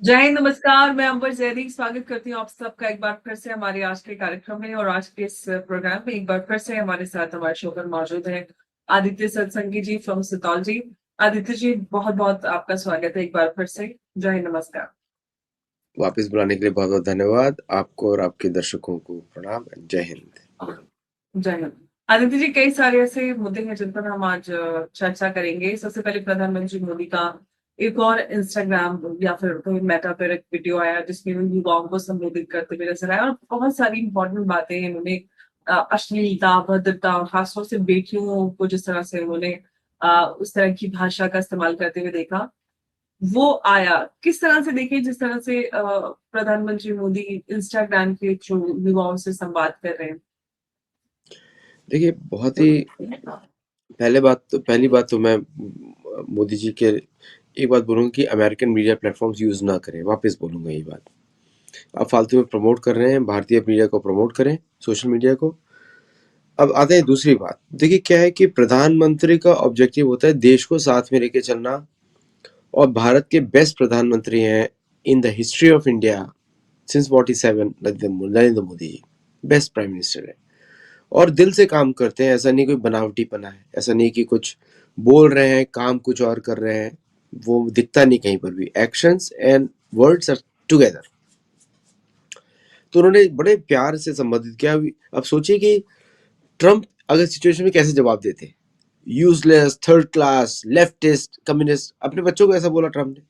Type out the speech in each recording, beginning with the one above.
जय हिंद, नमस्कार। मैं अंबर जैदी स्वागत करती हूँ आप सबका एक बार फिर से हमारे आज के कार्यक्रम में। और आज के इस प्रोग्राम में एक बार फिर से हमारे साथ हमारे शो पर मौजूद है आदित्य सत्संगी जी फ्रॉम सितौल जी। आदित्य जी, बहुत बहुत आपका स्वागत है एक बार फिर से। जय हिंद, नमस्कार। वापस बुलाने के लिए बहुत बहुत धन्यवाद आपको और आपके दर्शकों को प्रणाम। जय हिंद। जय हिंद। आदित्य जी, कई सारे ऐसे मुद्दे हैं जिन पर हम आज चर्चा करेंगे। सबसे पहले प्रधानमंत्री मोदी का एक और इंस्टाग्राम या फिर कोई मेटा पर एक वीडियो आया जिसमें वो युवाओं को संबोधित करते हुए नजर आया और बहुत सारी इंपॉर्टेंट बातें इन्होंने अश्लीलता, भद्रता और खासतौर से बेटियों को जिस तरह से उन्होंने उस तरह की भाषा का इस्तेमाल करते हुए देखा, वो आया। किस तरह से देखिए, जिस तरह से प्रधानमंत्री मोदी इंस्टाग्राम के थ्रू युवाओं से संवाद कर रहे हैं। देखिए, बहुत ही पहली बात तो मैं मोदी जी के एक बात बोलूँगा कि अमेरिकन मीडिया प्लेटफॉर्म्स यूज़ ना करें। वापस बोलूँगा ये बात। आप फालतू में प्रमोट कर रहे हैं, भारतीय मीडिया को प्रमोट करें, सोशल मीडिया को। अब आते हैं दूसरी बात। देखिए, क्या है कि प्रधानमंत्री का ऑब्जेक्टिव होता है देश को साथ में लेके चलना, और भारत के बेस्ट प्रधानमंत्री हैं in the history of India since 47, Narendra Modi ji best prime minister है और दिल से काम करते हैं। ऐसा नहीं कोई बनावटीपना है, ऐसा नहीं कि कुछ बोल रहे हैं काम कुछ और कर रहे हैं, वो दिखता नहीं कहीं पर भी। Actions and words are together. तो उन्होंने बड़े प्यार से संबोधित किया। अब सोचिए कि ट्रम्प अगर सिचुएशन में कैसे जवाब देते। Useless, third class, leftist, communist. अपने बच्चों को ऐसा बोला ट्रम्प ने,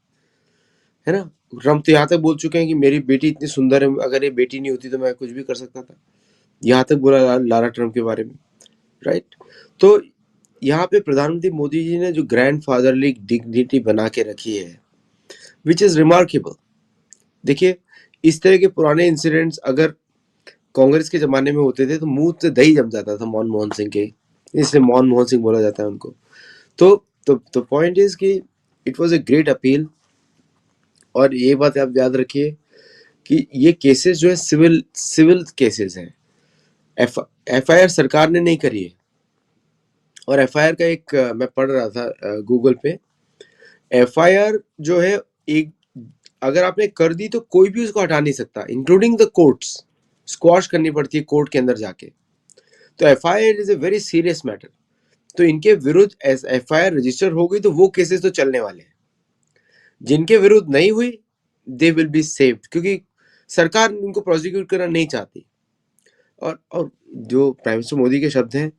है ना। ट्रम्प तो यहाँ तक बोल चुके हैं कि मेरी बेटी इतनी सुंदर है, अगर ये बेटी नहीं होती तो मैं कुछ भी कर सकता था। यहाँ तक बोला लारा ट्रम्प के बारे में, राइट। तो यहाँ पे प्रधानमंत्री मोदी जी ने जो ग्रैंड फादरली डिग्निटी बना के रखी है, विच इज रिमार्केबल। देखिए, इस तरह के पुराने इंसिडेंट्स अगर कांग्रेस के जमाने में होते थे तो मुंह से दही जम जाता था मनमोहन सिंह के, इसलिए मनमोहन सिंह बोला जाता है उनको। तो पॉइंट इज कि it was a great appeal. और ये बात आप याद रखिए कि ये केसेस जो है सिविल केसेस हैं। एफआईआर सरकार ने नहीं करी है। और एफआईआर का एक मैं पढ़ रहा था गूगल पे। एफआईआर जो है, एक अगर आपने कर दी तो कोई भी उसको हटा नहीं सकता, इंक्लूडिंग द कोर्ट्स। स्क्वाश करनी पड़ती है कोर्ट के अंदर जाके। तो FIR is a very serious matter. तो इनके विरुद्ध एफआईआर रजिस्टर हो गई तो वो केसेस तो चलने वाले हैं। जिनके विरुद्ध नहीं हुई, दे विल बी सेव्ड, क्योंकि सरकार उनको प्रोसिक्यूट करना नहीं चाहती। और जो प्राइम मिनिस्टर मोदी के शब्द हैं,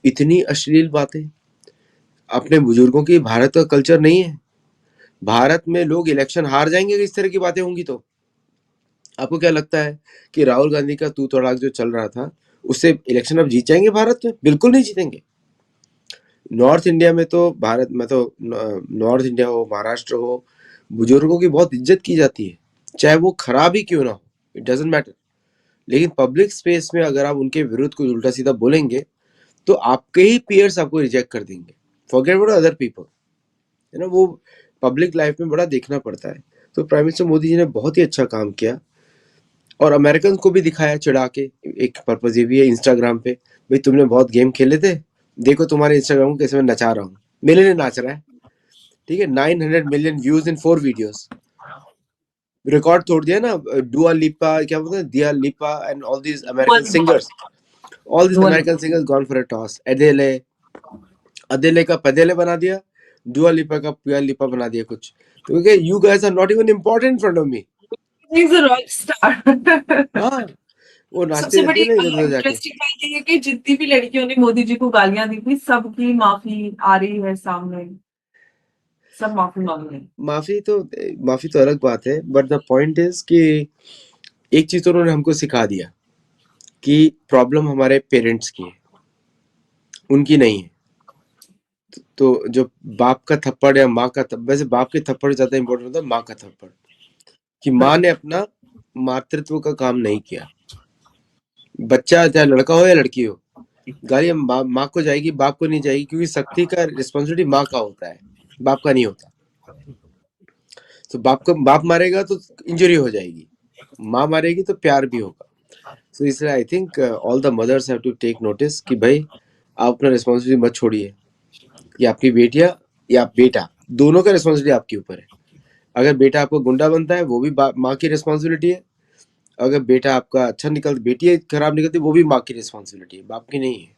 इतनी अश्लील बातें। अपने बुजुर्गों की भारत का कल्चर नहीं है। भारत में लोग इलेक्शन हार जाएंगे इस तरह की बातें होंगी तो। आपको क्या लगता है कि राहुल गांधी का तू तड़ाक जो चल रहा था, उससे इलेक्शन अब जीत जाएंगे भारत में? बिल्कुल नहीं जीतेंगे। नॉर्थ इंडिया में तो भारत में तो नॉर्थ इंडिया हो, महाराष्ट्र हो, बुजुर्गों की बहुत इज्जत की जाती है, चाहे वो खराब ही क्यों ना हो, इट डजेंट मैटर। लेकिन पब्लिक स्पेस में अगर आप उनके विरुद्ध कुछ उल्टा सीधा बोलेंगे तो आपके ही पीयर्स आपको रिजेक्ट कर देंगे। फॉरगेट अबाउट अदर पीपल, है ना। वो पब्लिक लाइफ में बड़ा देखना पड़ता है। तो प्राइम मिनिस्टर मोदी जी ने बहुत ही अच्छा काम किया और अमेरिकन को भी दिखाया चिढ़ा के। एक पर्पज ये भी है इंस्टाग्राम पे, भाई तुमने बहुत गेम खेले थे, देखो तुम्हारे इंस्टाग्राम को कैसे मैं नचा रहा हूँ। मेरे लिए नाच रहा है, ठीक है। 900 million views in 4 videos, record तोड़ दिया ना। डुआ लिपा, क्या बोलते हैं, Dua Lipa and all these American singers, all these American singers gone for a toss. Adele, Adele का पदेले बना दिया, डुआ लिपा का पुआ लिपा बना दिया कुछ। तो you guys are not even important in front of me. He's a rock star. हाँ, वो नाचते सबसे रहती बड़ी है ना इधर उधर जाके। इंटरेस्टिंग बात ये है कि जितनी भी लड़कियों ने मोदी जी को गालियां दी थी, सबकी माफी आ रही है सामने। सब माफी मांग रहे हैं। माफी तो अलग बात है, बट द पॉइंट इज कि एक चीज तो उन्होंने हमको सिखा दिया कि प्रॉब्लम हमारे पेरेंट्स की है, उनकी नहीं है। तो जो बाप का थप्पड़ या माँ का वैसे बाप के थप्पड़ ज्यादा इंपॉर्टेंट होता है, माँ का थप्पड़, कि माँ ने अपना मातृत्व का काम नहीं किया। बच्चा चाहे लड़का हो या लड़की हो, गाली माँ को जाएगी, बाप को नहीं जाएगी, क्योंकि शक्ति का रिस्पॉन्सिबिलिटी माँ का होता है, बाप का नहीं होता। तो बाप मारेगा तो इंजरी हो जाएगी, माँ मारेगी तो प्यार भी होगा। सो इसलिए I think all the mothers have to take notice कि भाई आप अपना रिस्पॉन्सिबिलिटी मत छोड़िए। कि आपकी बेटियां या बेटा, दोनों का रिस्पॉन्सिबिलिटी आपके ऊपर है। अगर बेटा आपका गुंडा बनता है वो भी माँ की रिस्पॉन्सिबिलिटी है, अगर बेटा आपका अच्छा निकल बेटी खराब निकलती है वो भी माँ की रिस्पॉन्सिबिलिटी है, बाप की नहीं है।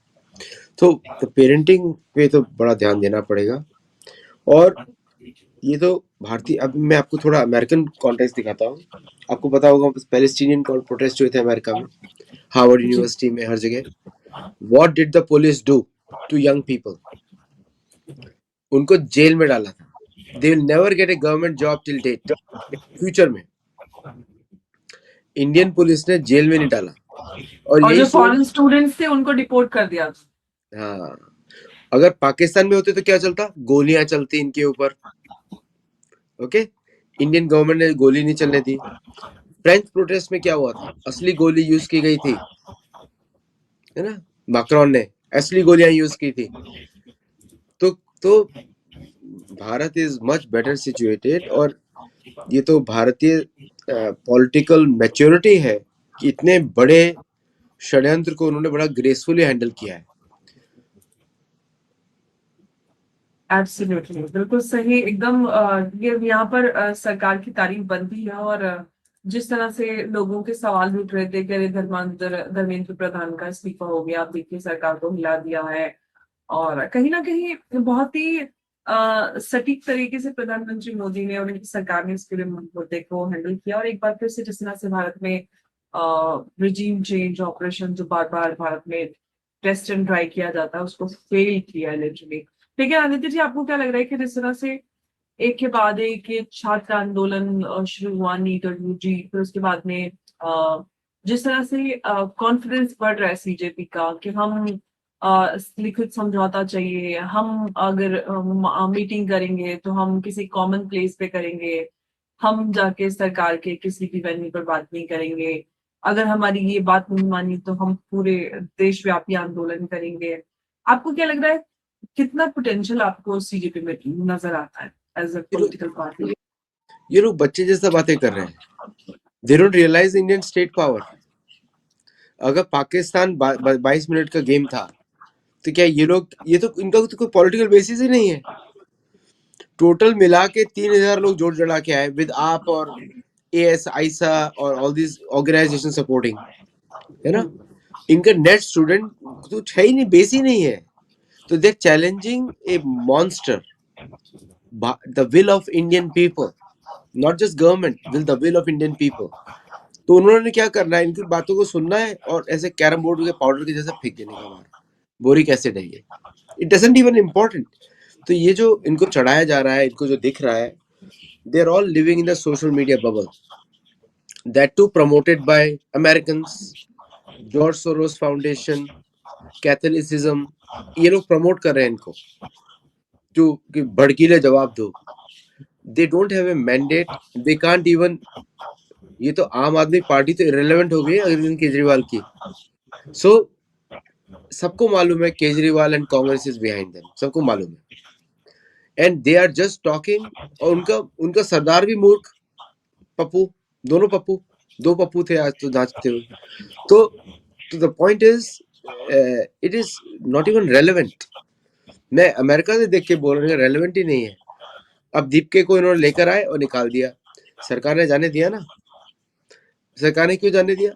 तो पेरेंटिंग पे तो बड़ा ध्यान देना पड़ेगा। और ये तो भारतीय, अब मैं आपको थोड़ा अमेरिकन कॉन्टेक्स्ट दिखाता हूँ। आपको पता होगा पैलेस्टीनियन प्रोटेस्ट हुए थे अमेरिका में, हार्वर्ड जी यूनिवर्सिटी में, हर जगह। What did the police do to young people? उनको जेल में डाला था। They will never get a government job till date, future में। इंडियन पुलिस ने जेल में नहीं डाला। और और यही जो सोच, फॉरेन स्टूडेंट्स थे उनको डिपोर्ट कर दिया था। हाँ, अगर पाकिस्तान में होते तो क्या चलता? गोलियां चलती इनके ऊपर। ओके, इंडियन गवर्नमेंट ने गोली नहीं चलने दी। फ्रेंच प्रोटेस्ट में क्या हुआ था? असली गोली यूज की गई थी, है ना? मैक्रोन ने असली गोलियां यूज की थी। तो Bharat is much better situated. और ये तो भारतीय पॉलिटिकल मैच्योरिटी है कि इतने बड़े षड्यंत्र को उन्होंने बड़ा ग्रेसफुली हैंडल किया है। एब्सोल्युटली, बिल्कुल सही एकदम। ये यहाँ पर सरकार की तारीफ बनती है। और जिस तरह से लोगों के सवाल उठ रहे थे कि अरे धर्मेंद्र प्रधान का इस्तीफा हो गया, आप देखिए सरकार को हिला दिया है। और कहीं ना कहीं बहुत ही सटीक तरीके से प्रधानमंत्री मोदी ने और उनकी सरकार ने इस पूरे मुद्दे को हैंडल किया। और एक बार फिर से जिस तरह से भारत में रिजीम चेंज ऑपरेशन जो बार बार भारत में टेस्ट एंड ट्राई किया जाता है उसको फेल किया है लिटरली। लेकिन आदित्य जी, आपको क्या लग रहा है कि जिस तरह से एक के बाद एक ये छात्र आंदोलन शुरू हुआ, नीट और यूजी, फिर उसके बाद में जिस तरह से कॉन्फिडेंस बढ़ रहा है सीजेपी का कि हम लिखित समझौता चाहिए, हम अगर मीटिंग करेंगे तो हम किसी कॉमन प्लेस पे करेंगे, हम जाके सरकार के किसी भी वेन्यू पर बात नहीं करेंगे, अगर हमारी ये बात नहीं मानी तो हम पूरे देशव्यापी आंदोलन करेंगे। आपको क्या लग रहा है, कितना पोटेंशियल आपको सीजेपी में नजर आता है एज अ ये लोग पॉलिटिकल पार्टी? ये लोग बच्चे जैसा बातें कर रहे हैं। They don't realize Indian state power. अगर पाकिस्तान 22 मिनट का गेम था तो क्या ये लोग, ये तो इनका तो कोई पॉलिटिकल बेसिस ही नहीं है। टोटल मिला के 3,000 लोग जोड़ जड़ा के आए विद आप और एएस आईसा और ऑल दिस ऑर्गेनाइजेशन सपोर्टिंग, है ना? इनका नेट स्टूडेंट तो है ही नहीं, बेस ही नहीं है। तो they challenging a monster, the will of Indian people, not just government, will the will of Indian people. तो उन्होंने क्या करना है, इनकी बातों को सुनना है और ऐसे कैरम बोर्ड के पाउडर के जैसा फेंक देने का बाहर। बोरिक एसिड है ये, इट डजंट इवन इम्पोर्टेंट। तो ये जो इनको चढ़ाया जा रहा है, इनको जो दिख रहा है, they are all living in the social media bubble, that too promoted by Americans, George Soros foundation, Catholicism. ये लोग प्रमोट कर रहे हैं इनको, जो कि भड़कीले जवाब दो। They don't have a mandate, they can't even. ये तो आम आदमी पार्टी तो इरेलेवेंट हो गई अरविंद केजरीवाल की। सो सबको मालूम है Kejriwal and Congress is behind them, सबको मालूम है। And they are just talking. और उनका उनका सरदार भी मूर्ख, पप्पू, दोनों पप्पू, दो पप्पू थे आज तो नाचते हुए। तो the point is, it is not even relevant. मैं अमेरिका से देख के बोल रहा हूँ, रेलेवेंट ही नहीं है। अब दीपके को इन्होंने लेकर आए और निकाल दिया। सरकार ने जाने दिया ना। सरकार ने क्यों जाने दिया?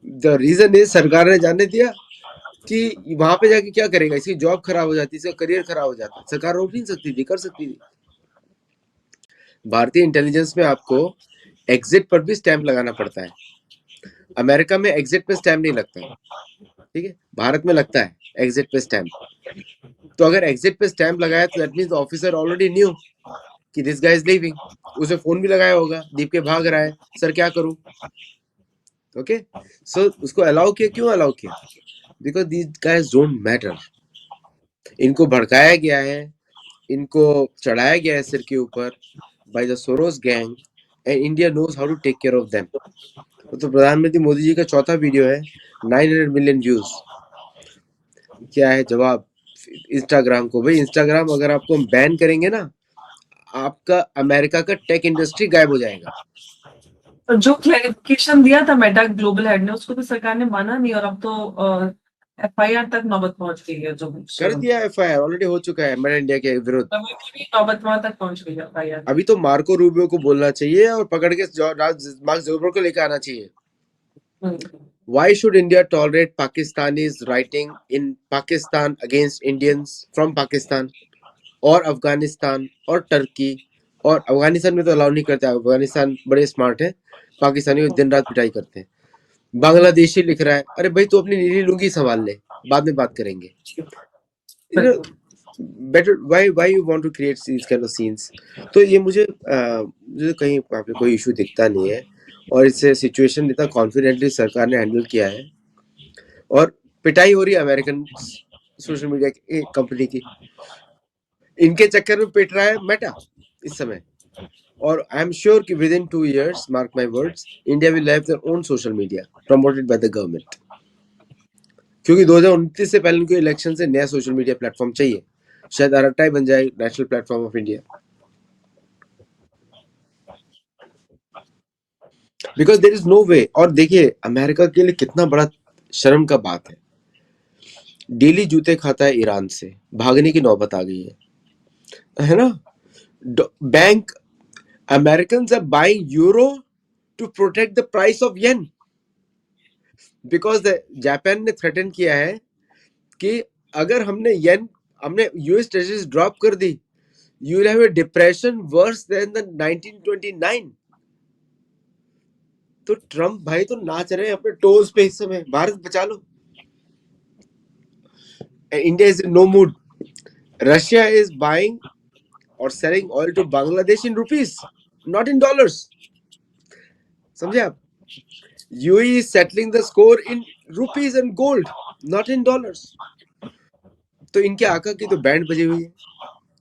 द रीजन इज, सरकार ने जाने दिया कि वहां पे जाके क्या करेगा, इसकी जॉब खराब हो जाती, इसका करियर खराब हो जाता। सरकार रोक नहीं सकती थी, कर सकती थी। भारतीय इंटेलिजेंस में आपको एग्जिट पर भी स्टैंप लगाना पड़ता है। अमेरिका में एग्जिट पे स्टैंप नहीं लगता है, ठीक है? भारत में लगता है एग्जिट पे स्टैंप। तो अगर एग्जिट पे स्टैंप लगाया तो that means officer already knew कि दिस गाय इज लीविंग। उसे फोन भी लगाया होगा, दीप के भाग रहा है, सर क्या करूं? ओके, सो उसको अलाउ किया। क्यों अलाउ किया? Because these guys don't matter. इनको भड़काया गया है, इनको चढ़ाया गया है सिर के ऊपर by the Soros gang, and India knows how to take care of them. तो प्रधानमंत्री मोदी जी का चौथा वीडियो है, 900 मिलियन व्यूज। क्या है जवाब इंस्टाग्राम को? भाई इंस्टाग्राम अगर आपको हम बैन करेंगे ना, आपका अमेरिका का टेक इंडस्ट्री गायब हो जाएगा। जो क्लैरिफिकेशन दिया था मेटा ग्लोबल हेड ने, उसको तो सरकार ने माना नहीं। और अब तो एफआईआर तक नौबत पहुंच गई है जो कर दिया एफआईआर ऑलरेडी हो चुका है मेरा इंडिया के विरुद्ध। तभी भी नौबत वहां तक पहुंच गई एफआईआर। अभी तो मार्को रूबियो को बोलना चाहिए और पकड़ के मार्क जुकरबर्ग को लेकर आना चाहिए। Why should India tolerate Pakistanis writing in Pakistan against Indians from Pakistan और अफगानिस्तान और टर्की? और अफगानिस्तान में तो अलाउ नहीं करते, अफगानिस्तान बड़े स्मार्ट है, पाकिस्तानी दिन रात पिटाई करते हैं। बांग्लादेशी लिख रहा है, अरे भाई तू अपनी नीली लुंगी संभाल ले, बाद में बात करेंगे। You know, better why you want to create these kind of scenes? तो ये मुझे कहीं वहाँ पे कोई इशू दिखता नहीं है और इससे सिचुएशन इतना कॉन्फिडेंटली सरकार ने हैंडल किया है और पिटाई हो रही है अमेरिकन सोशल मीडिया की कंपनी की। इनके चक्कर में पिट रहा है मेटा इस समय और आई एम श्योर कि with in 2 years, mark my words, India will have their own social media promoted by the government, क्योंकि 2029 से पहले उनको इलेक्शन से नया सोशल मीडिया प्लेटफॉर्म चाहिए। शायद अरट्टा बन जाए national platform of India, because there is no way. और देखिए अमेरिका के लिए कितना बड़ा शर्म का बात डेली जूते खाता है ईरान से, भागने की नौबत आ गई है ना? Bank American are buying euro to protect the price of yen, because Japan ने थ्रेटन किया है कि अगर हमने यूएस ट्रेजरीज ड्रॉप कर दी, you will have a depression worse than the 1929। तो ट्रम्प भाई तो नाच रहे हैं अपने टोज पे इस समय, भारत बचा लो। India is in no mood. Russia is buying और selling oil to Bangladesh in rupees, not in dollars. समझे आप? UAE is settling the score in rupees and gold, not in dollars. तो इनके आका की तो बैंड बजी हुई है,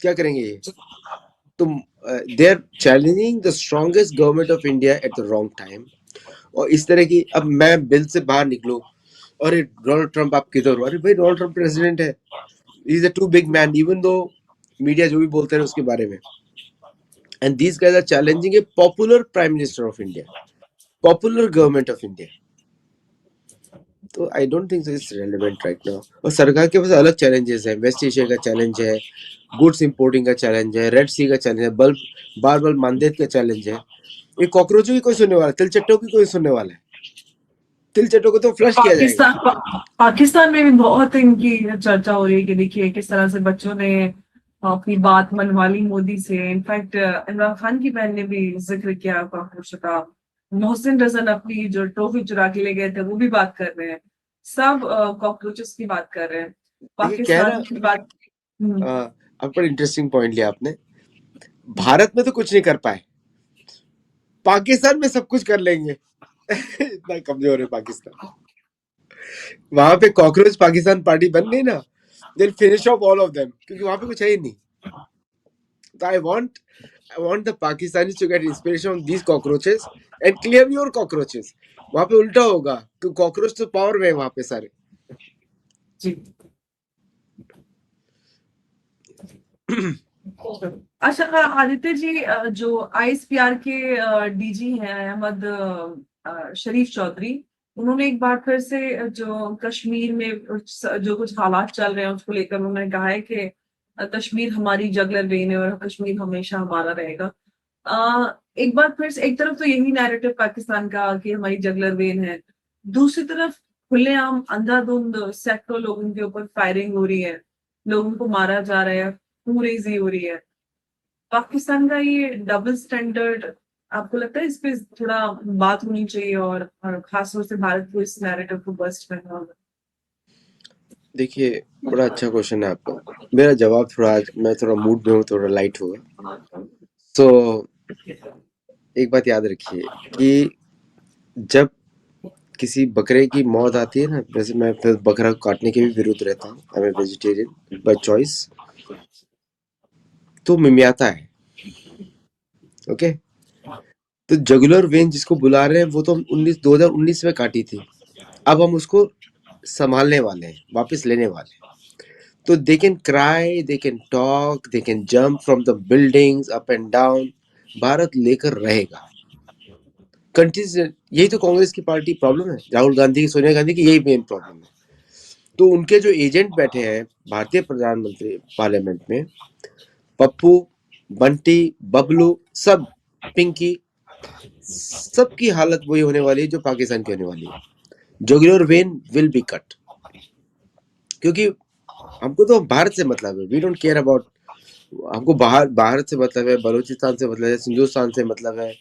क्या करेंगे ये? तो they are challenging the strongest government of India at the wrong time. और इस तरह की, अब मैं बिल से बाहर निकलूं, अरे डोनाल्ड ट्रंप आप किधर हो? अरे भाई डोनाल्ड ट्रंप प्रेसिडेंट है, is a too big man, even though media जो भी बोलते रहे उसके बारे में। And these guys are challenging a popular prime minister of India, popular government of India. तो I don't think it's relevant right now. और सरकार के पास अलग चैलेंजेस है, वेस्ट एशिया का चैलेंज है, गुड्स इंपोर्टिंग का चैलेंज है, रेड सी का चैलेंज है, बार बार मानदेय का चैलेंज है। ये कॉकरोचों की कोई सुनने वाला, तिलचट्टों की कोई सुनने वाला है? तिलचट्टों को तो फ्लश किया जाएगा। पाकिस्तान में भी बहुत इनकी चर्चा हो रही है कि देखिए किस तरह से बच्चों ने अपनी बात मनवा ली मोदी से। इनफैक्ट इमरान खान की बहन ने भी जिक्र किया कॉकरोच का। मोहसिन रजन अपनी जो ट्रॉफी चुरा के ले गए थे वो भी बात कर रहे हैं, सब कॉकरोचेस की बात कर रहे हैं, पाकिस्तान की बात। अब बड़ा इंटरेस्टिंग पॉइंट लिया आपने। भारत में तो कुछ नहीं कर पाए, पाकिस्तान में सब कुछ कर लेंगे। इतना कमजोर है पाकिस्तान। वहां पे कॉकरोच पाकिस्तान पार्टी बन गई ना, they'll finish off all of them, क्योंकि वहां पे कुछ है ही नहीं। तो I want the Pakistanis to get inspiration from these cockroaches and clear your cockroaches। वहां पे उल्टा होगा, क्योंकि कॉकरोच तो पावर में है वहां पे सारे। जी। अच्छा आदित्य जी, जो आईएसपीआर के डीजी हैं अहमद शरीफ चौधरी, उन्होंने एक बार फिर से जो कश्मीर में जो कुछ हालात चल रहे हैं उसको लेकर उन्होंने कहा है कि कश्मीर हमारी जगलर वेन है और कश्मीर हमेशा हमारा रहेगा। एक बार फिर से एक तरफ तो यही नैरेटिव पाकिस्तान का कि हमारी जगलर वेन है, दूसरी तरफ खुलेआम अंधाधुंध सैकड़ों लोगों के ऊपर फायरिंग हो रही है, लोगों को मारा जा रहा है, खूनरेजी हो रही है। पाकिस्तान का ये डबल स्टैंडर्ड, आपको लगता है इस पे थोड़ा बात होनी चाहिए और खास तौर से भारत को इस नैरेटिव को बस्ट करना होगा? देखिए बड़ा अच्छा क्वेश्चन है आपका। मेरा जवाब थोड़ा, आज मैं थोड़ा मूड में हूँ, थोड़ा लाइट होगा। तो एक बात याद रखिए कि जब किसी बकरे की मौत आती है ना, वैसे मैं फिर बकरा काटने के भी विरुद्ध रहता हूँ, I am vegetarian by choice, तो मिमियाता है। ओके, तो जगुलर वेन जिसको बुला रहे हैं वो तो 2019 में काटी थी, अब हम उसको संभालने वाले हैं, वापस लेने वाले हैं। तो they can cry, they can talk, they can jump from the buildings up and down, Bharat लेकर रहेगा। कंटिन्यू। यही तो कांग्रेस की पार्टी प्रॉब्लम है, राहुल गांधी की, सोनिया गांधी की, यही मेन प्रॉब्लम है। तो उनके जो एजेंट बैठे हैं भारतीय प्रधानमंत्री पार्लियामेंट में, पप्पू, बंटी, बबलू, सब, पिंकी, सबकी हालत वही होने वाली है जो पाकिस्तान की होने वाली है। जुगनूर वेन विल बी कट, क्योंकि हमको तो भारत से मतलब है, वी डोंट केयर अबाउट, हमको भारत से मतलब है, बलूचिस्तान से मतलब है, सिंधुस्तान से मतलब है,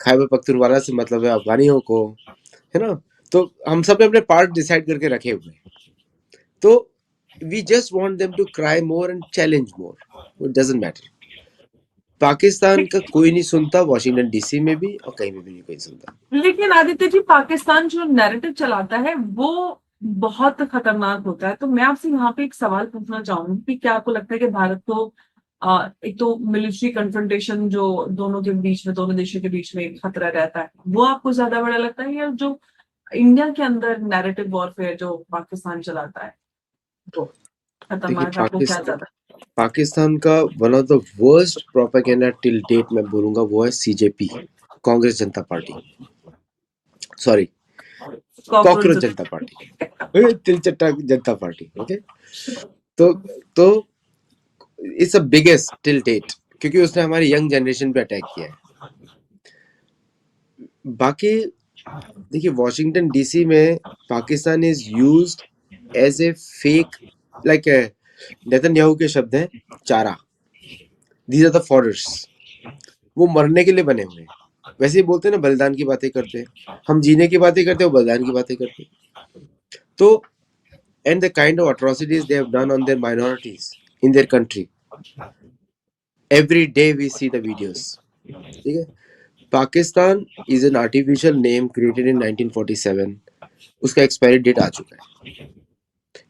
खैबर पख्तूनख्वा से मतलब है, अफगानियों को, है ना। तो हम सब ने अपने पार्ट डिसाइड करके रखे हुए हैं, तो we just want them to cry more and challenge more, it doesn't matter. Pakistan का कोई नहीं सुनता, वॉशिंगटन डीसी में भी और कहीं में भी नहीं कोई सुनता। लेकिन आदित्य जी, पाकिस्तान जो नैरेटिव चलाता है वो बहुत खतरनाक होता है। तो मैं आपसे यहाँ पे एक सवाल पूछना चाहूंगी कि क्या आपको लगता है कि भारत को एक तो मिलिट्री कन्फ्रंटेशन जो दोनों के बीच में, दोनों देशों के बीच में एक खतरा रहता है, वो आपको ज्यादा बड़ा लगता है, या जो इंडिया के अंदर नैरेटिव वॉरफेयर जो पाकिस्तान चलाता है वो देखिए, खतरनाक आपको क्या ज्यादा? पाकिस्तान का one of the worst propaganda till date मैं बोलूंगा वो है CJP, Congress Janata Party, sorry, cockroach cockroach. Janata Party, तिलचट्टा जनता पार्टी, ओके। तो तो it's the biggest till date, क्योंकि उसने हमारी यंग जनरेशन पे अटैक किया है। बाकी देखिए, वॉशिंगटन डीसी में Pakistan is used as a fake, like Netanyahu के शब्द हैं चारा, दीज आर द फॉडर्स, वो मरने के लिए बने हुए हैं। वैसे ही बोलते हैं ना, बलिदान की बातें करते हैं, हम जीने की बातें करते हैं, वो बलिदान की बातें करते हैं। तो and the kind of atrocities they have done on their minorities in their country, every day we see the videos, ठीक है। Pakistan is an artificial name created in 1947, उसका एक्सपायरी डेट आ चुका है,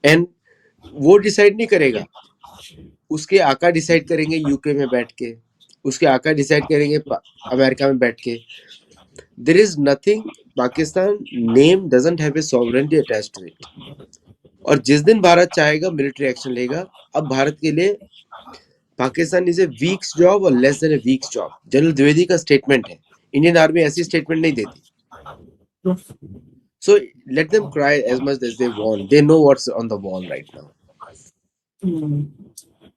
एंड वो डिसाइड नहीं करेगा, उसके आका डिसाइड करेंगे यूके में बैठ के, उसके आका डिसाइड करेंगे अमेरिका में बैठ के। There is nothing, Pakistan name doesn't have a sovereignty attached to it, और जिस दिन भारत चाहेगा मिलिट्री एक्शन लेगा। अब भारत के लिए Pakistan is a weeks job और लेस देन ए वीक्स जॉब, जनरल द्विवेदी का स्टेटमेंट है, इंडियन आर्मी ऐसी स्टेटमेंट नहीं देती। So let them cry as much as they want. They know what's on the wall right now.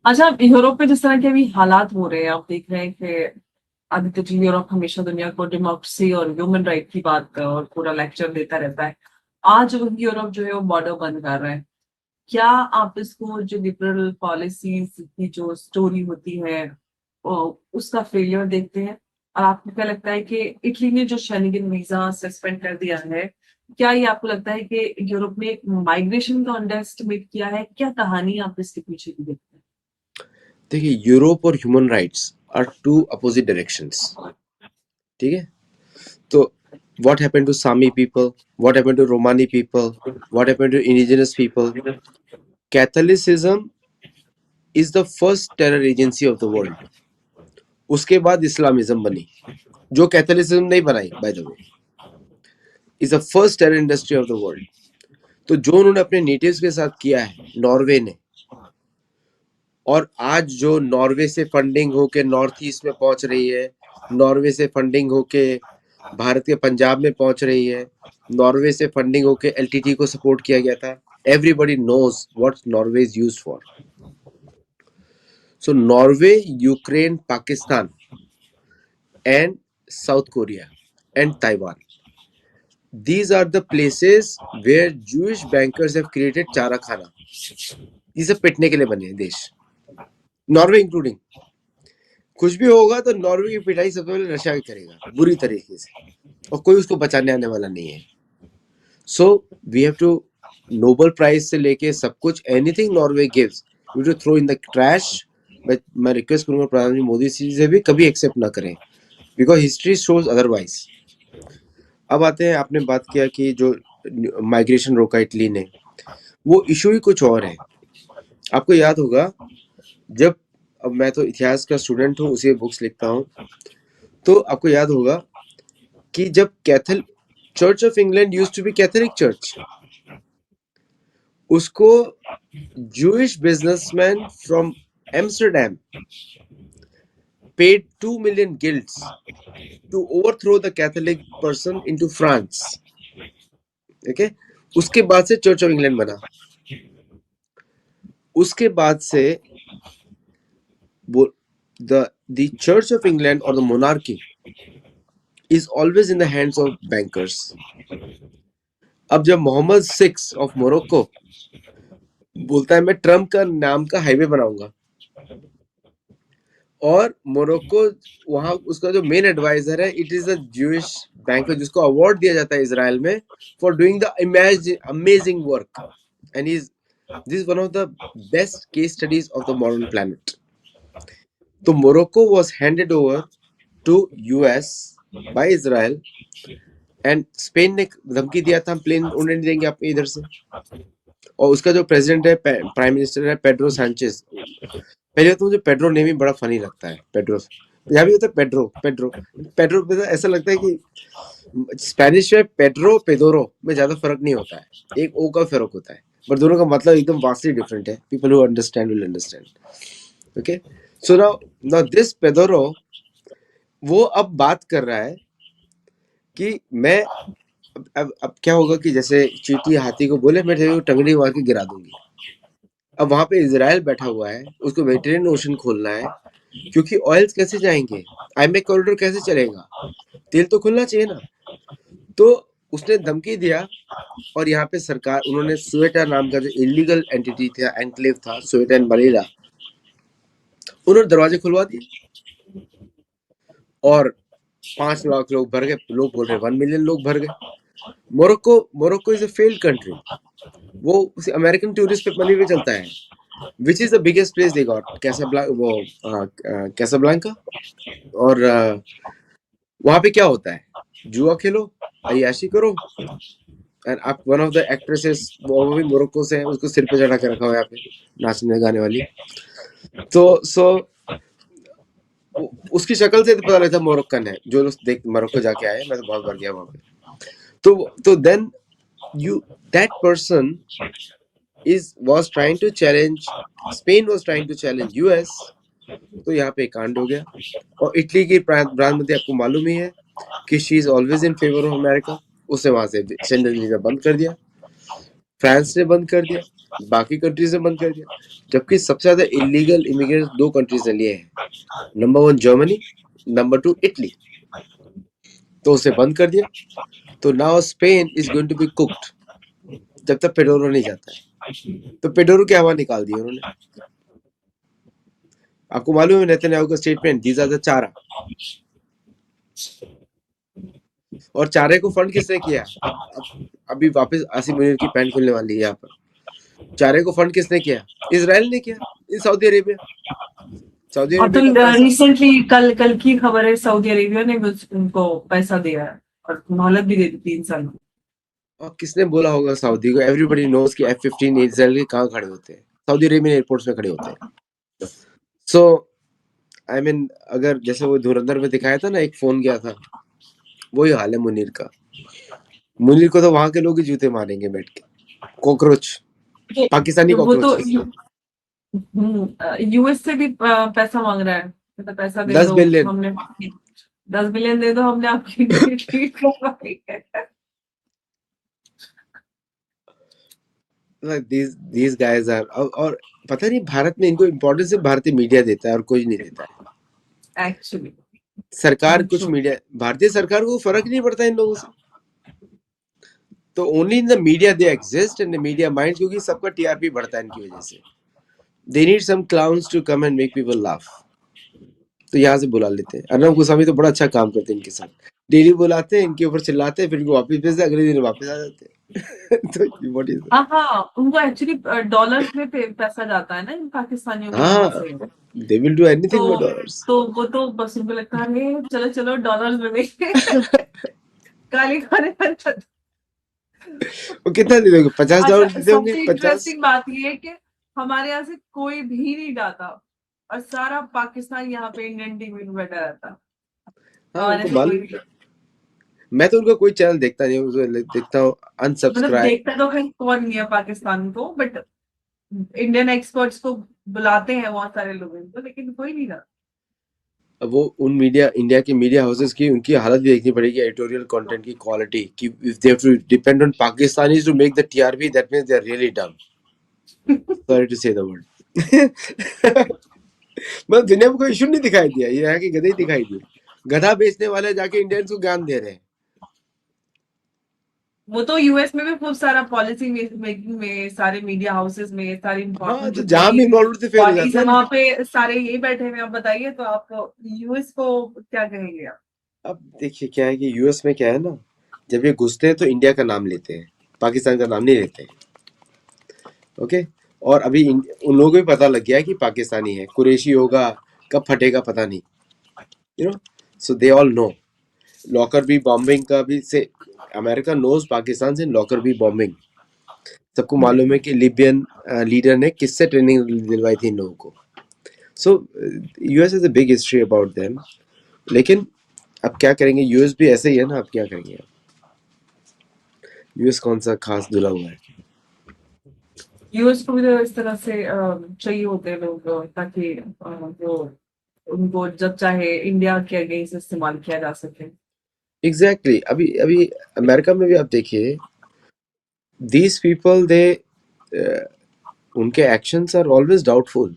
अच्छा, यूरोप में जिस तरह के अभी हालात हो रहे हैं, आप देख रहे हैं कि आदित्य जी, यूरोप हमेशा दुनिया को डेमोक्रेसी और ह्यूमन राइट की बात और पूरा लेक्चर देता रहता है। आज यूरोप जो है वो बॉर्डर बंद कर रहा है। क्या आप इसको, जो लिबरल पॉलिसीज की जो स्टोरी होती है, उसका फेलियर देखते हैं? और आपको क्या लगता है कि इटली ने जो शेंगेन वीजा सस्पेंड कर दिया है, क्या ये आपको लगता है कि यूरोप ने माइग्रेशन का अंडर एस्टिमेट किया है? क्या कहानी आप इसके पीछे की देखते हैं? देखिए, यूरोप और human rights are two opposite directions, ठीक है। तो what happened to Sami people, what happened to Romani people, what happened to indigenous people? Catholicism is the first terror agency of the world. उसके बाद Islamism बनी, जो Catholicism नहीं बनाई, bye the way, is the first terror industry of the world. तो जो उन्होंने अपने नेटिव्स के साथ किया है नॉर्वे ने, और आज जो नॉर्वे से फंडिंग होके नॉर्थ ईस्ट में पहुंच रही है, नॉर्वे से फंडिंग होके भारत के पंजाब में पहुंच रही है, नॉर्वे से फंडिंग होके एलटीटी को सपोर्ट किया गया था। Everybody knows what Norway is used for. So Norway, Ukraine, Pakistan and South Korea and Taiwan, these are the places where Jewish bankers have created चारा खाना। ये सब पिटने के लिए बने हैं देश, नॉर्वे इंक्लूडिंग। कुछ भी होगा तो नॉर्वे की पिटाई सबसे पहले रशिया करेगा बुरी तरीके से, और कोई उसको बचाने आने वाला नहीं है। So we have to, Nobel prize से लेके सब कुछ, anything Norway gives we to throw in the trash. मैं रिक्वेस्ट करूंगा प्रधानमंत्री मोदी जी से भी कभी एक्सेप्ट ना करें, बिकॉज हिस्ट्री शोज अदरवाइज। अब आते हैं, आपने बात किया कि जो माइग्रेशन रोका इटली ने, वो इशू ही कुछ और है। आपको याद होगा, जब, अब मैं तो इतिहास का स्टूडेंट हूँ, उसी बुक्स लिखता हूँ, तो आपको याद होगा कि जब Catholic church of England used to be Catholic church, उसको Jewish businessman from Amsterdam paid 2 million guilds to overthrow the Catholic person into France, okay? उसके बाद से चर्च ऑफ इंग्लैंड बना। उसके बाद से the Church of England or the monarchy is always in the hands of bankers. अब जब Mohammad 6 of Morocco बोलता है मैं ट्रम्प का नाम का हाईवे बनाऊंगा, और मोरक्को वहां उसका जो मेन एडवाइजर है it is a Jewish bank जिसको अवार्ड दिया जाता है इजराइल में for doing the amazing work, and is this one of the best case studies of the modern planet. तो Morocco was handed over to US by Israel, and Spain ने धमकी दिया था हम प्लेन उड़ने नहीं देंगे आपके इधर से. और उसका जो प्रेसिडेंट है प्राइम मिनिस्टर है पेड्रो सांचेज. पहले तो मुझे पेड्रो नेम ही बड़ा फनी लगता है. पेड्रो यहाँ भी होता है पेड्रो पेड्रो पेड्रो में तो ऐसा लगता है कि स्पेनिश में पेड्रो पेडोरो में ज्यादा फर्क नहीं होता है, एक ओ का फर्क होता है, पर दोनों का मतलब एकदम वास्टली डिफरेंट है. People who understand will understand. Okay, so now this पेडोरो वो अब बात कर रहा है कि मैं अब क्या होगा कि जैसे चींटी हाथी को बोले मैं तेरे को टंगड़ी मार के गिरा दूंगी. अब वहां पे इजराइल बैठा हुआ है, उसको मेडिटेरियन ओशन खोलना है, क्योंकि ऑयल्स कैसे जाएंगे, आईमेक कॉरिडोर कैसे चलेगा, तेल तो खुलना चाहिए ना. तो उसने धमकी दिया, और यहाँ पे सरकार उन्होंने स्वेटा नाम का जो इलीगल एंटिटी था, एनक्लेव था स्वेटा एंड मरीला, उन्होंने दरवाजे खुलवा दिए और 5 लाख लोग भर गए. लोग बोल रहे 1 मिलियन लोग भर गए. Morocco is a failed country. वो उसी अमेरिकन टूरिस्ट पे मनी पे चलता है. Which is the biggest place they got कैसाब्लांका. और वहां पे क्या होता है, जुआ खेलो, अय्याशी करो, एंड आप वन ऑफ द एक्ट्रेसेस वो भी मोरक्को से है, उसको सिर पे चढ़ा के रखा हुआ है यहाँ पे नाचने गाने वाली. तो सो उसकी शक्ल से तो पता लगता है मोरक्कन है. जो लोग देख मोरक्को जाके आए, मैं तो बहुत बार गया वहां पे. तो then you that person was trying to challenge, Spain was trying to challenge US. तो यहाँ पे कांड हो गया. और इटली की प्रधानमंत्री आपको मालूम ही है कि she is always in favour of America. उसने वहां से शेंगन वीजा बंद कर दिया, फ्रांस ने बंद कर दिया, बाकी कंट्रीज ने बंद कर दिया. जबकि सबसे ज्यादा इलीगल इमिग्रेंट 2 कंट्रीज ने लिए हैं, नंबर 1 जर्मनी, नंबर 2 इटली. तो उसे बंद कर दिया. तो now Spain is going to be cooked जब तक पेडोरो नहीं जाता है. तो पेडोरो की हवा निकाल दी उन्होंने. आपको मालूम है नेतन्याहू का स्टेटमेंट, दीज आर द चारा. और चारे को फंड किसने किया? अभी वापस आसिम मुनीर की पैंट खुलने वाली है यहाँ पर. चारे को फंड किसने किया? इजराइल ने किया, इन सऊदी अरेबिया तो रिसेंटली कल की खबर है, सऊदी अरेबिया ने उनको पैसा दिया है और मोहलत भी दे दी 3 साल. और किसने बोला होगा सऊदी को? एवरीबॉडी नोज कि F-15 इजराइल के कहाँ खड़े होते हैं? सऊदी अरेबियन एयरपोर्ट्स में खड़े होते हैं. सो आई मीन अगर जैसे वो धुरंधर में दिखाया था ना, एक फोन गया था, वही हाल है मुनीर का. मुनीर को तो वहां के लोग ही जूते मारेंगे बैठ के. Cockroach, Pakistani cockroach. यूएस से भी पैसा मांग रहा है, मतलब पैसा दे 10 दो, बिलियन. हमने 10 बिलियन दे दो, हमने आपकी ट्वीट करवाई है. These guys are, और पता नहीं भारत में इनको इम्पोर्टेंस सिर्फ भारतीय मीडिया देता है और कोई नहीं देता है. एक्चुअली सरकार कुछ मीडिया, भारतीय सरकार को फर्क नहीं पड़ता इन लोगों से. तो only in the media they exist and the media mind, क्योंकि सबका टीआरपी बढ़ता है इनकी वजह से. They need some clowns to come and make people laugh. तो यहाँ से बुला लेते हैं. अर्नब गोस्वामी तो बड़ा अच्छा काम करते हैं इनके साथ. डेली बुलाते हैं, इनके ऊपर चिल्लाते हैं, फिर इनको वापस भेजते हैं, अगले दिन वापस आ जाते हैं. तो हाँ, उनको एक्चुअली डॉलर्स में पैसा जाता है ना इन पाकिस्तानियों को. हाँ, they will do anything for dollars. तो वो तो बस उनको लगता है चलो चलो डॉलर्स में देंगे. गाली खाने पर वो कितना दे दोगे? $50 दे दोगे? 50. इंटरेस्टिंग बात ये है कि हमारे यहाँ से कोई भी नहीं डाटा और सारा पाकिस्तान यहाँ पे इंडियन टीवी में बैठा रहता. मैं तो उनका कोई चैनल देखता नहीं हूँ, देखता हूँ अनसब्सक्राइब. देखता तो कहीं कौन नहीं है पाकिस्तान को, बट इंडियन एक्सपर्ट्स को बुलाते हैं बहुत सारे लोगों को, लेकिन कोई नहीं रहा. अब वो उन मीडिया, इंडिया के मीडिया हाउसेस की उनकी हालत भी देखनी पड़ेगी, एडिटोरियल कंटेंट की क्वालिटी की. If they have to depend on Pakistanis to make the TRP, that means they are really dumb. Sorry to say the word. मतलब दुनिया में कोई इशू नहीं दिखाई दिया, ये है कि गधे ही दिखाई दिए। गधा बेचने वाले जाके इंडियंस को ज्ञान दे रहे हैं। वो तो यूएस में भी खूब सारा पॉलिसी मेकिंग में, सारे मीडिया हाउसेस में, सारी हाँ, इंपॉर्टेंट तो जितने जहां भी भी इन्वॉल्व थे फेल हो बॉडीज जाते है हैं। वहां पे सारे यही बैठे हुए हैं। आप बताइए तो आप यूएस को क्या कहेंगे आप? अब देखिए क्या है कि यूएस में क्या है ना, जब ये घुसते हैं तो इंडिया का नाम लेते हैं, पाकिस्तान का नाम नहीं लेते हैं। ओके। और अभी उन लोगों को भी पता लग गया है कि पाकिस्तानी है, कुरैशी होगा, कब फटेगा पता नहीं, you know. So they all know. Lockerbie bombing का भी से अमेरिका नोज पाकिस्तान से लॉकर बी बॉम्बिंग। सबको मालूम है कि लिबियन लीडर ने किससे ट्रेनिंग दिलवाई थी इन लोगों को। So US is a big history about them. लेकिन अब क्या करेंगे, यूएस भी ऐसे ही है ना, अब क्या करेंगे। यूएस कौन सा खास धुला हुआ है। यूएस को भी तो इस तरह से चाहिए होते हैं लोग, ताकि वो उनको जब चाहे इंडिया के अगेंस्ट इस्तेमाल किया जा सके। Exactly exactly. अभी अभी अमेरिका में भी आप देखिए, दीज पीपल दे उनके एक्शंस आर ऑलवेज डाउटफुल,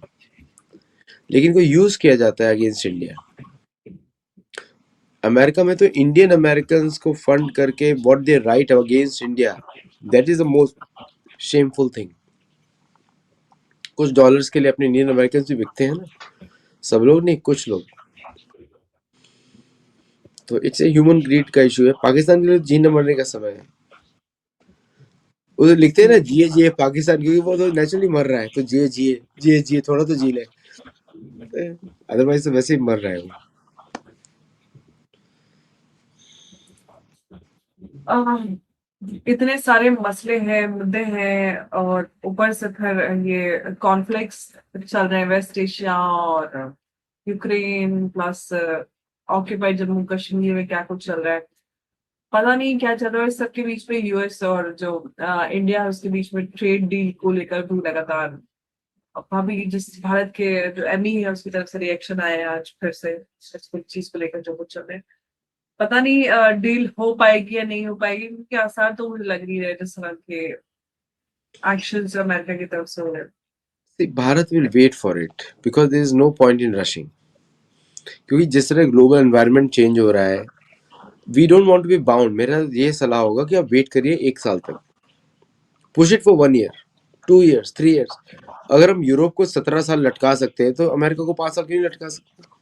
लेकिन को यूज किया जाता है अगेंस्ट इंडिया। अमेरिका में तो इंडियन अमेरिकन को फंड करके what they right against India, that is the most shameful thing. कुछ डॉलर्स के लिए अपने इंडियन अमेरिकन भी बिकते हैं ना, सब लोग नहीं, कुछ लोग। तो इट्स ए ह्यूमन ग्रीड का इशू है। पाकिस्तान के लिए जीने मरने का समय है। वो तो लिखते हैं ना, जिए जिए पाकिस्तान, क्योंकि वो तो नेचुरली मर रहा है, तो जिए जिए जिए जिए, थोड़ा तो जी ले, अदरवाइज तो वैसे ही मर रहा है वो। अम, इतने सारे मसले हैं, मुद्दे हैं, और ऊपर से फिर ये कॉन्फ्लिक्ट्स चल रहे हैं, वेस्ट एशिया और Ukraine plus occupied Jammu Kashmir में क्या कुछ चल रहा है। पता नहीं क्या चल रहा है। इस सबके बीच में यूएस और जो इंडिया है उसके बीच में ट्रेड डील को लेकर भी लगातार अभी जिस भारत के जो एमई है उसकी तरफ से रिएक्शन आया है आज फिर से इस कुछ चीज को लेकर जो कुछ चल रहा है। पता नहीं डील हो पाएगी या नहीं हो पाएगी, क्योंकि आसार तो मुझे लग नहीं रहे जिस तरह के एक्शन अमेरिका की तरफ से हो रहे हैं। Bharat will wait for it because there is no point in rushing. क्योंकि जिस तरह ग्लोबल एनवायरनमेंट चेंज हो रहा है, we don't want to be bound. मेरा ये सलाह होगा कि आप वेट करिए 1 साल तक, push it for 1 year, 2 years, 3 years. अगर हम यूरोप को 17 साल लटका सकते हैं तो अमेरिका को 5 साल क्यों नहीं लटका सकते।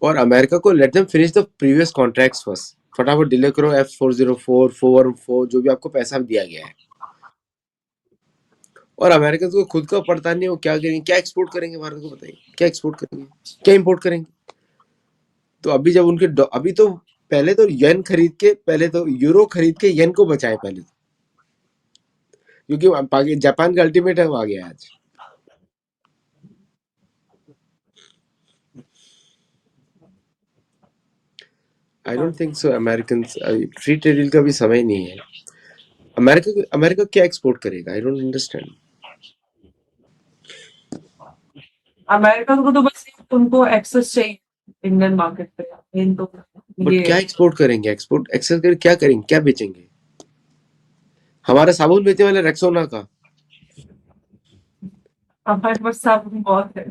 और अमेरिका को let them finish the previous contracts first, फटाफट डिले करो F-404 414 जो भी आपको पैसा दिया गया है। और अमेरिकन को खुद का पड़ता नहीं है, वो क्या करेंगे, क्या एक्सपोर्ट करेंगे भारत को, बताइए क्या एक्सपोर्ट करेंगे, क्या इंपोर्ट करेंगे। तो अभी जब उनके अभी तो पहले तो येन खरीद के, पहले तो यूरो खरीद के येन को बचाए पहले तो, क्योंकि जापान का अल्टीमेट है, वो आ गया आज। आई don't think so American free trade deal का भी समय नहीं है। अमेरिका अमेरिका क्या एक्सपोर्ट करेगा, आई डोंट अंडरस्टैंड। अमेरिका को तो बस उनको एक्सेस चाहिए इंडियन मार्केट पे, इन तो बट ये क्या एक्सपोर्ट करेंगे, एक्सपोर्ट एक्सेस कर क्या करेंगे, क्या बेचेंगे। हमारा साबुन बेचने वाले रेक्सोना का, हमारे पास सब बहुत है।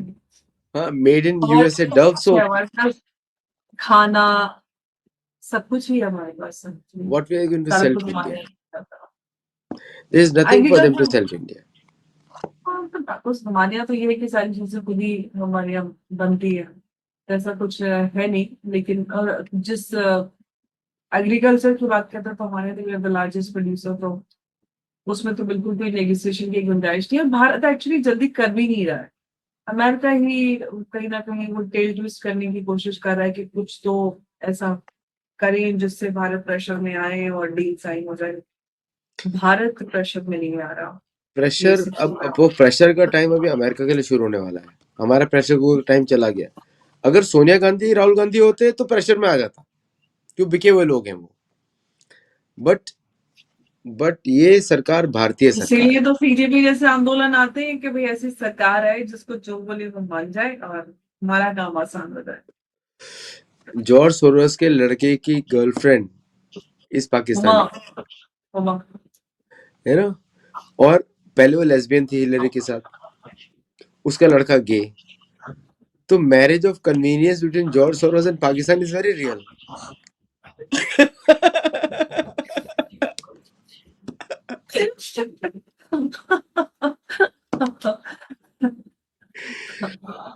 हाँ, मेड इन और यूएसए डव है सोप। हमारे पास खाना, सब कुछ ही है हमारे पास। What we are going to सारा सेल कुछ टू इंडिया, हमारे there is nothing for them to agriculture. Sell to India. हाँ, तो कुछ हमारे यहाँ तो ये है कि सारी चीजें खुद ही हमारे यहाँ बनती है, ऐसा कुछ है नहीं। लेकिन और जिस एग्रीकल्चर की बात करते हैं तो हमारे तो द लार्जेस्ट प्रोड्यूसर, तो उसमें तो बिल्कुल कोई नेगोशिएशन की गुंजाइश नहीं है। भारत एक्चुअली जल्दी कर भी नहीं रहा है। अमेरिका ही कहीं ना कहीं वो टेल ट्विस्ट करने की कोशिश कर रहा है कि कुछ तो ऐसा करें जिससे भारत प्रेशर में आए और डील साइन हो जाए। भारत प्रेशर में नहीं आ रहा। ये प्रेशर, सिर्फ अब वो प्रेशर का टाइम अभी अमेरिका के लिए शुरू होने वाला है। हमारा प्रेशर को टाइम चला गया। अगर सोनिया गांधी राहुल गांधी होते तो प्रेशर में आ जाता, क्यों बिके हुए लोग हैं वो। बट ये सरकार भारतीय सरकार इसीलिए है। तो बीजेपी जैसे आंदोलन आते हैं कि भाई ऐसी सरकार है जिसको जो बोले वो मान जाए और हमारा काम आसान हो जाए। जॉर्ज सोरोस के लड़के की गर्लफ्रेंड इस हुमा, पाकिस्तानी हुमा। है ना। और पहले वो लेस्बियन थी हिलरी के साथ, उसका लड़का गे। तो marriage of convenience between George Soros and Pakistan is very real.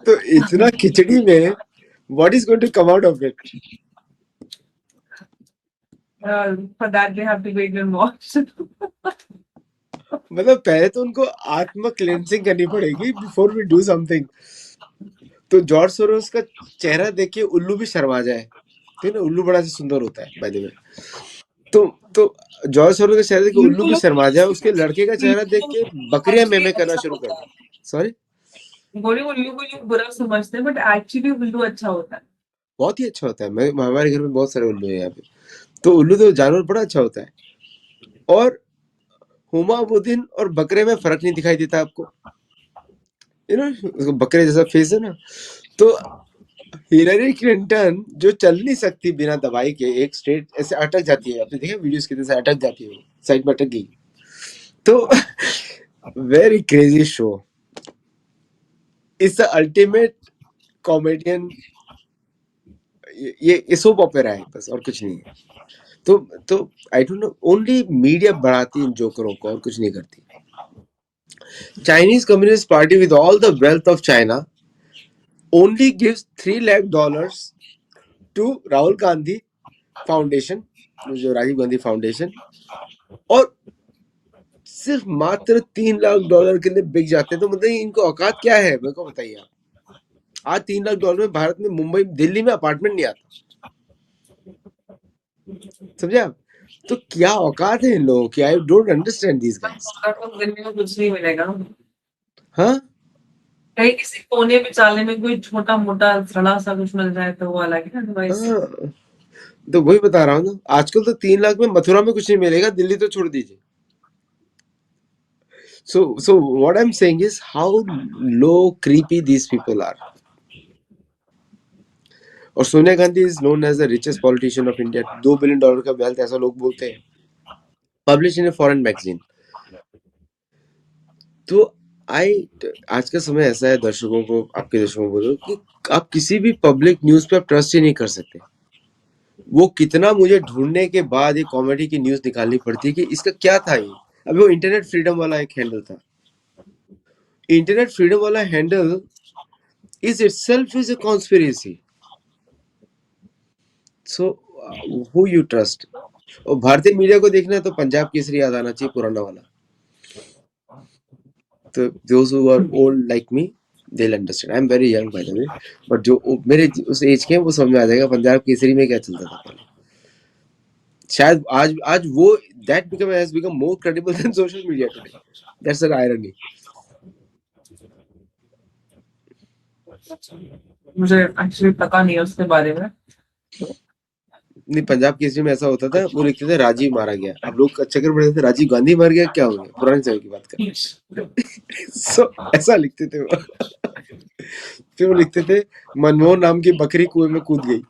तो इतना खिचड़ी में what is going to come out of it? For that they have to wait and watch. मतलब पहले तो उनको आत्म क्लेंसिंग करनी पड़ेगी बिफोर वी डू समथिंग। तो जॉर्ज सोरोस का चेहरा देख के उल्लू भी शर्मा जाए, ठीक है ना, उल्लू बड़ा से सुंदर होता है बाय द वे। तो जॉर्ज सोरोस का चेहरा देख के उल्लू भी शर्मा जाए, उसके लड़के का चेहरा देख के बकरियां मेमे करना शुरू कर दे। सॉरी, बोले उल्लू को लोग बुरा समझते हैं, बट एक्चुअली उल्लू अच्छा होता है। बहुत ही अच्छा होता है। मैं हमारे घर में बहुत सारे उल्लू हैं यहाँ पे। तो उल्लू तो जानवर बड़ा अच्छा होता है। और हुमामुद्दीन और बकरे में फर्क नहीं दिखाई देता आपको? यू नो, उसको बकरे जैसा फेस है ना। तो हिलरी क्लिंटन जो चल नहीं सकती बिना दवाई के, एक स्ट्रेट ऐसे अटक जाती है, आपने देखा वीडियोस कितने से अटक जाती है, साइड में अटक गई। तो very crazy show. It's the ultimate comedian. ये सोप ओपेरा है बस, और कुछ नहीं है। तो I don't know, only media बढ़ाती इन जोकरों को और कुछ नहीं करती। Chinese communist party with all the wealth of China only gives $3 lakh to Rahul Gandhi foundation, जो राजीव गांधी फाउंडेशन, और सिर्फ मात्र $3 लाख के लिए बिक जाते हैं। तो मतलब इनको औकात क्या है, मेरे को बताइए आप। आज $3 लाख में भारत में, मुंबई, दिल्ली में अपार्टमेंट नहीं आता, समझे आप? तो क्या औकात है इन लोगों की? I don't understand this guys. Delhi में कुछ नहीं मिलेगा। हाँ, कहीं किसी कोने में चाले में कोई छोटा मोटा सड़ा सा कुछ मिल जाए तो वो अलग है, अदरवाइज हाँ, तो वही बता रहा हूँ ना। आजकल तो 3 लाख में मथुरा में कुछ नहीं मिलेगा, दिल्ली तो छोड़ दीजिए। So what I'm saying is how low creepy these people are. और Sonia Gandhi is known as the richest politician of India, $2 billion का वेल्थ, ऐसा लोग बोलते हैं, publish in a foreign magazine. तो आज का समय ऐसा है, दर्शकों को, आपके दर्शकों को बोलो कि आप किसी भी पब्लिक न्यूज पे आप ट्रस्ट ही नहीं कर सकते। वो कितना मुझे ढूंढने के बाद ये कॉमेडी की न्यूज निकालनी पड़ती है कि इसका क्या था ये। अभी वो इंटरनेट फ्रीडम वाला एक हैंडल था, इंटरनेट फ्रीडम वाला handle is itself is a conspiracy. So who you trust? और भारतीय मीडिया को देखना है तो पंजाब केसरी याद आना चाहिए, पुराना वाला। तो those who are old like me, they'll understand. I'm very young by the way, but जो मेरे उस एज के हैं वो समझ में आ जाएगा पंजाब केसरी में क्या चलता था पहले। शायद आज वो that has become more credible than social media today. That's an irony. मुझे एक्चुअली पता नहीं है उसके बारे में। नहीं, पंजाब केसरी में ऐसा होता था, वो लिखते थे राजीव मारा गया, अब लोग चक्कर पड़े थे राजीव गांधी मर गया, क्या हो गया, पुराने समय की बात कर। सो ऐसा लिखते थे वो। फिर वो लिखते थे मनमोहन नाम की बकरी कुएं में कूद गई।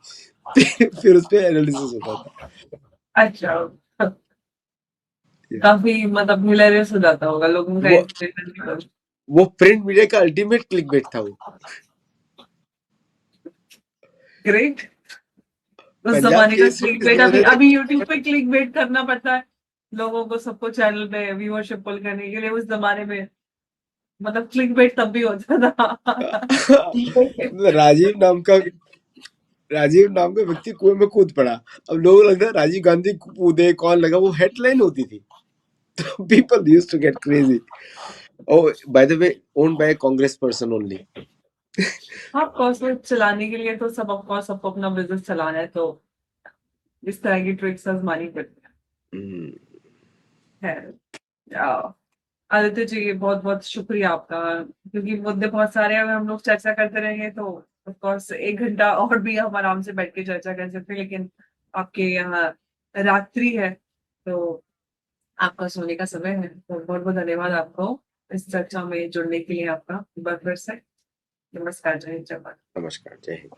फिर उस पे एनालिसिस होता था। अच्छा, काफी मतलब हिलेरियस हो जाता होगा लोगों का वो इंस्पिरेशन। वो प्रिंट मीडिया का अल्टीमेट क्लिकबेट था वो। ग्रेट। उस पंजाब जमाने का केसरी क्लिक में बेट, इसलिए अभी होते थे। अभी यूट्यूब पे क्लिक बेट करना पड़ता है लोगों को, सबको चैनल पे व्यूअरशिप पुल करने के लिए। उस जमाने में मतलब क्लिक बेट तब भी होता था। राजीव नाम का व्यक्ति कुएं में कूद पड़ा। अब लोगों को लगता है राजीव गांधी कूदे, कौन लगा, वो हेडलाइन होती थी। तो people used to get crazy. Oh, by the way, owned by Congress person only. हाँ, कॉस्मेट चलाने के लिए तो सब, ऑफ कोर्स सबको अपना बिजनेस चलाना है, तो इस तरह की ट्रिक्स आजमानी पड़ती है। आदित्य जी, बहुत बहुत शुक्रिया आपका, क्योंकि मुद्दे बहुत सारे हैं, अगर हम लोग चर्चा करते रहेंगे तो ऑफ कोर्स 1 घंटा और भी हम आराम से बैठ के चर्चा कर सकते हैं, लेकिन आपके यहाँ रात्रि है, तो आपका सोने का समय है। तो बहुत बहुत धन्यवाद आपको इस चर्चा में जुड़ने के लिए, आपका एक बार फिर से नमस्कार, जय हिंद, जय भारत। नमस्कार, जय हिंद।